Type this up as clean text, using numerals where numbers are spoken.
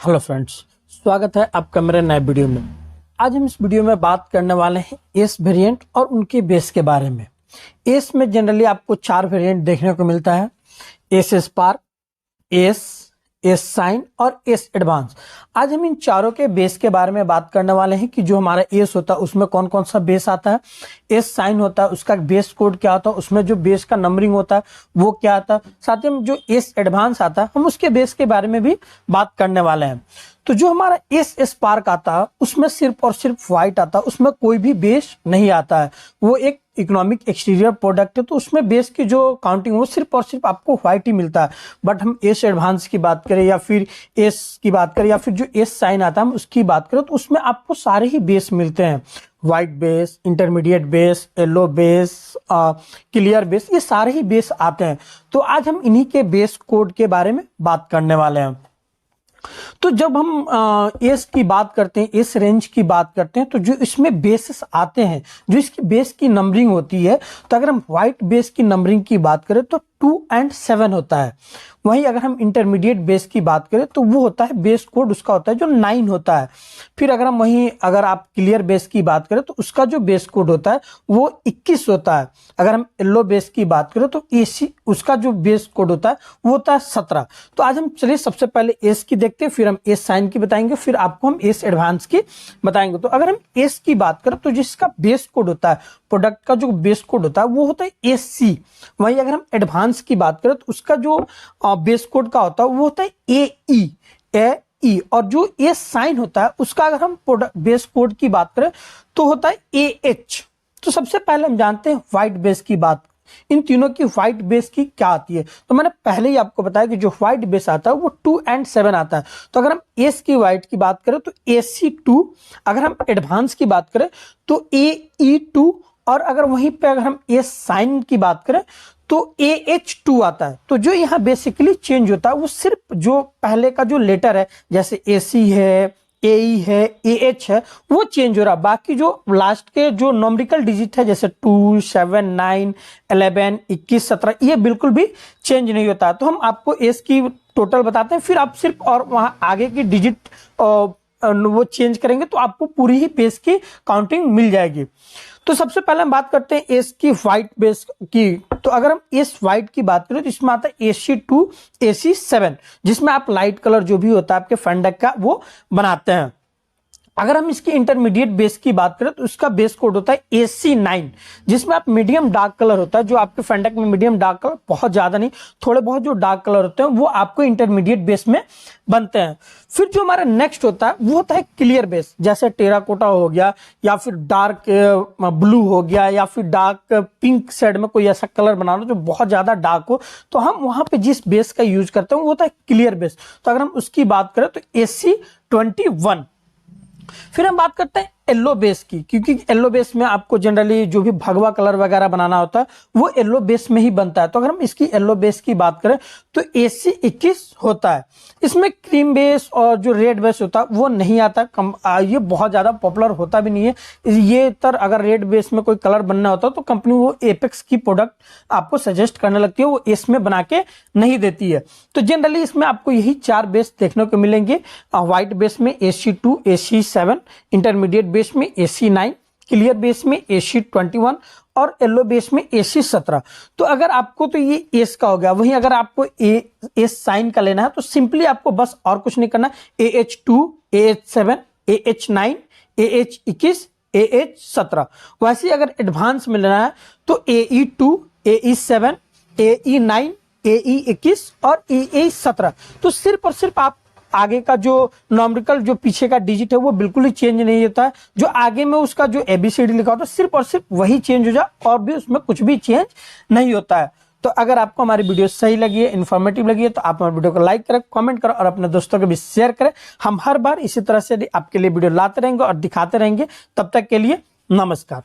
Hello friends, स्वागत है आपका मेरे नए वीडियो में। आज हम इस वीडियो में बात करने वाले हैं एस वेरिएंट और उनके बेस के बारे में। एस में जनरली आपको 4 वेरिएंट देखने को मिलता है: एस स्पार्क, एस साइन और एस एडवांस। आज हम इन चारों के बेस के बारे में बात करने वाले हैं कि जो हमारा एस होता है उसमें कौन कौन सा बेस आता है, एस साइन होता है उसका बेस कोड क्या होता है, उसमें जो बेस का नंबरिंग होता है वो क्या आता है, साथ ही में जो एस एडवांस आता है हम उसके बेस के बारे में भी बात करने वाले हैं। तो जो हमारा एस स्पार्क आता है उसमें सिर्फ और सिर्फ व्हाइट आता है, उसमें कोई भी बेस नहीं आता है। वो एक इकोनॉमिक एक्सटीरियर प्रोडक्ट है, तो उसमें बेस की जो काउंटिंग वो सिर्फ और सिर्फ आपको व्हाइट ही मिलता है। बट हम एस एडवांस की बात करें या फिर एस की बात करें या फिर जो एस साइन आता है हम उसकी बात करें तो उसमें आपको सारे ही बेस मिलते हैं: white base, intermediate base, yellow base, clear base, ये सारे ही बेस आते हैं। तो आज हम इन्हीं के बेस कोड के बारे में बात करने वाले हैं। तो जब हम एस की बात करते हैं, एस रेंज की बात करते हैं, तो जो इसमें बेसेस आते हैं, जो इसकी बेस की नंबरिंग होती है, तो अगर हम व्हाइट बेस की नंबरिंग की बात करें तो 2 और 7 होता है। वहीं अगर हम इंटरमीडिएट बेस की बात करें तो वो होता है बेस कोड उसका होता है जो 9 होता है। फिर अगर आप क्लियर बेस की बात करें तो उसका जो बेस कोड होता है वो 21 होता है। अगर हम येलो बेस की बात करें तो एसी उसका जो बेस कोड होता है वो होता है 17। तो आज हम चलिए सबसे पहले एस की देखते हैं, फिर हम एस साइन की बताएंगे, फिर आपको हम एस एडवांस की बताएंगे। तो अगर हम एस की बात करें तो जिसका बेस कोड होता है, प्रोडक्ट का जो बेस कोड होता है वो होता है एसी। वहीं अगर हम एडवांस की बात करें तो उसका जो बेस कोड का होता है वो होता है ए ई। और जो ए साइन होता है उसका अगर हम बेस कोड की बात करें तो होता है ए एच। तो सबसे पहले हम जानते हैं व्हाइट बेस की बात, इन तीनों की व्हाइट बेस की क्या आती है। तो मैंने पहले ही आपको बताया कि जो व्हाइट बेस आता है वो 2 और 7 आता है। तो अगर हम एस की व्हाइट की बात करें तो AC2, अगर हम एडवांस की बात करें तो AE2, और अगर वहीं पे अगर हम एस साइन की बात करें तो AH2 आता है। तो जो यहाँ बेसिकली चेंज होता है वो सिर्फ जो पहले का जो लेटर है, जैसे AC है, AE है, AH है, वो चेंज हो रहा है। बाकी जो लास्ट के जो नॉमरिकल डिजिट है जैसे 2, 7, 9, 11, 21, 17, ये बिल्कुल भी चेंज नहीं होता है। तो हम आपको एस की टोटल बताते हैं, फिर आप सिर्फ और वहां आगे की डिजिट वो चेंज करेंगे तो आपको पूरी ही बेस की काउंटिंग मिल जाएगी। तो सबसे पहले हम बात करते हैं एस की व्हाइट बेस की। तो अगर हम एस व्हाइट की बात करें तो इसमें आता है AC2, AC7, जिसमें आप लाइट कलर जो भी होता है आपके फंडक का वो बनाते हैं। अगर हम इसकी इंटरमीडिएट बेस की बात करें तो उसका बेस कोड होता है AC9, जिसमें आप मीडियम डार्क कलर होता है, जो आपके फंडक में मीडियम डार्क कलर, बहुत ज्यादा नहीं, थोड़े बहुत जो डार्क कलर होते हैं वो आपको इंटरमीडिएट बेस में बनते हैं। फिर जो हमारा नेक्स्ट होता है वो होता है क्लियर बेस, जैसे टेराकोटा हो गया या फिर डार्क ब्लू हो गया या फिर डार्क पिंक शेड में कोई ऐसा कलर बनाना जो बहुत ज्यादा डार्क हो, तो हम वहां पे जिस बेस का यूज करते हैं वो होता है क्लियर बेस। तो अगर हम उसकी बात करें तो AC21। फिर हम बात करते हैं येलो बेस की, क्योंकि येलो बेस में आपको जनरली जो भी भगवा कलर वगैरह बनाना होता है वो येलो बेस में ही बनता है। तो अगर हम इसकी येलो बेस की बात करें तो AC21 होता है। इसमें क्रीम बेस और जो रेड बेस होता है वो नहीं आता, ये बहुत ज्यादा पॉपुलर होता भी नहीं है। ये तर अगर रेड बेस में कोई कलर बनना होता है तो कंपनी वो एपेक्स की प्रोडक्ट आपको सजेस्ट करने लगती है, वो इसमें बना के नहीं देती है। तो जनरली इसमें आपको यही 4 बेस देखने को मिलेंगे: व्हाइट बेस में AC2, AC7, इंटरमीडिएट बेस में AC9, क्लियर बेस में AC21 और येलो बेस में AC17। तो अगर आपको तो ये एस का हो गया। वहीं अगर आपको एस साइन का लेना है तो सिंपली आपको बस और कुछ नहीं करना, AH2, AH7, AH9, AH21, AH17। वैसे अगर एडवांस में लेना है तो AE2, AE7, AE9, AE21 और AE17। तो सिर्फ और सिर्फ आप आगे का जो नॉमरिकल जो पीछे का डिजिट है वो बिल्कुल ही चेंज नहीं होता है। जो आगे में उसका जो ABCD लिखा होता है सिर्फ और सिर्फ वही चेंज हो जाए, और भी उसमें कुछ भी चेंज नहीं होता है। तो अगर आपको हमारी वीडियो सही लगी है, इन्फॉर्मेटिव लगी है, तो आप हमारी वीडियो को लाइक करें, कमेंट करें और अपने दोस्तों को भी शेयर करें। हम हर बार इसी तरह से आपके लिए वीडियो लाते रहेंगे और दिखाते रहेंगे। तब तक के लिए नमस्कार।